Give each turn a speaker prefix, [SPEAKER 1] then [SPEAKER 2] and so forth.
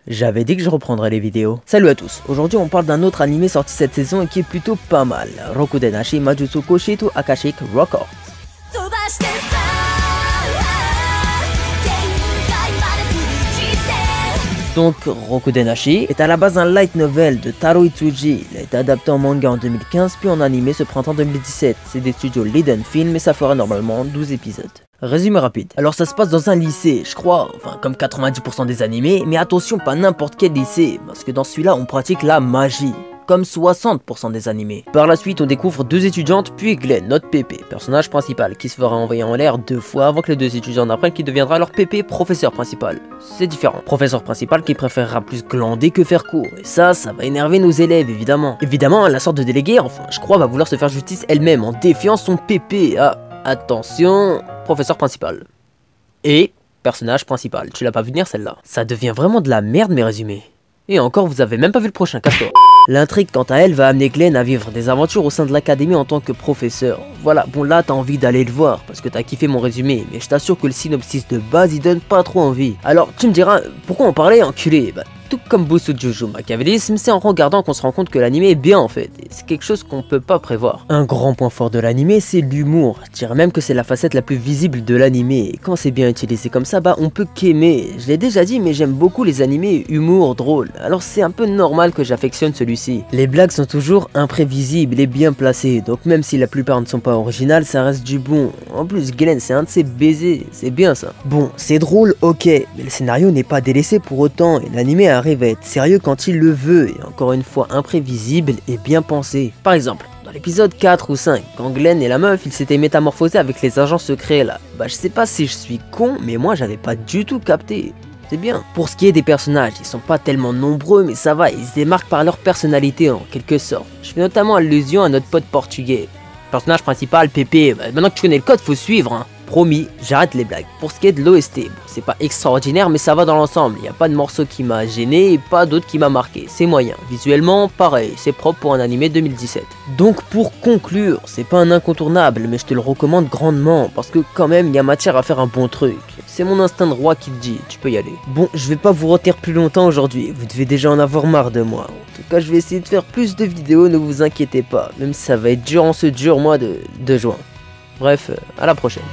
[SPEAKER 1] J'avais dit que je reprendrais les vidéos. Salut à tous, aujourd'hui on parle d'un autre animé sorti cette saison et qui est plutôt pas mal. Rokudenashi Majutsu Koshitu Akashic Records. Donc, Rokudenashi est à la base un light novel de Taro Itsuji. Il a été adapté en manga en 2015 puis en animé ce printemps 2017. C'est des studios Liden Film et ça fera normalement 12 épisodes. Résumé rapide. Alors ça se passe dans un lycée, je crois, enfin comme 90% des animés, mais attention pas n'importe quel lycée, parce que dans celui-là on pratique la magie. Comme 60% des animés. Par la suite, on découvre deux étudiantes, puis Glenn, notre pépé, personnage principal, qui se fera envoyer en l'air 2 fois avant que les deux étudiants n'apprennent qu'il deviendra leur pépé professeur principal. C'est différent. Professeur principal qui préférera plus glander que faire court. Et ça va énerver nos élèves, évidemment. Évidemment, la sorte de déléguée, enfin, je crois, va vouloir se faire justice elle-même en défiant son pépé. Ah, attention, professeur principal. Et personnage principal. Tu l'as pas vu venir celle-là. Ça devient vraiment de la merde mes résumés. Et encore, vous avez même pas vu le prochain, casse-toi. L'intrigue, quant à elle, va amener Glenn à vivre des aventures au sein de l'académie en tant que professeur. Voilà, bon là t'as envie d'aller le voir, parce que t'as kiffé mon résumé, mais je t'assure que le synopsis de base il donne pas trop envie. Alors tu me diras, pourquoi en parler enculé? Bah, tout comme Bosu Jojo Machiavélisme, c'est en regardant qu'on se rend compte que l'animé est bien en fait, et c'est quelque chose qu'on peut pas prévoir. Un grand point fort de l'animé, c'est l'humour. Je dirais même que c'est la facette la plus visible de l'animé, et quand c'est bien utilisé comme ça, bah on peut qu'aimer. Je l'ai déjà dit, mais j'aime beaucoup les animés humour drôle, alors c'est un peu normal que j'affectionne celui-ci. Les blagues sont toujours imprévisibles et bien placées, donc même si la plupart ne sont pas originales, ça reste du bon. En plus, Glenn, c'est un de ses baisers, c'est bien ça. Bon, c'est drôle, ok, mais le scénario n'est pas délaissé pour autant, et l'animé arrive à être sérieux quand il le veut, et encore une fois imprévisible et bien pensé. Par exemple, dans l'épisode 4 ou 5, quand Glenn et la meuf, ils s'étaient métamorphosés avec les agents secrets là, bah je sais pas si je suis con, mais moi j'avais pas du tout capté. C'est bien. Pour ce qui est des personnages, ils sont pas tellement nombreux, mais ça va, ils se démarquent par leur personnalité en quelque sorte. Je fais notamment allusion à notre pote portugais. Personnage principal, Pépé, bah, maintenant que tu connais le code, faut suivre, hein. Promis, j'arrête les blagues. Pour ce qui est de l'OST, bon, c'est pas extraordinaire mais ça va dans l'ensemble, il n'y a pas de morceau qui m'a gêné et pas d'autre qui m'a marqué, c'est moyen. Visuellement, pareil, c'est propre pour un animé 2017. Donc pour conclure, c'est pas un incontournable mais je te le recommande grandement parce que quand même il y a matière à faire un bon truc. C'est mon instinct de roi qui te dit, tu peux y aller. Bon, je vais pas vous retenir plus longtemps aujourd'hui, vous devez déjà en avoir marre de moi. En tout cas, je vais essayer de faire plus de vidéos, ne vous inquiétez pas, même si ça va être dur en ce dur mois de juin. Bref, à la prochaine.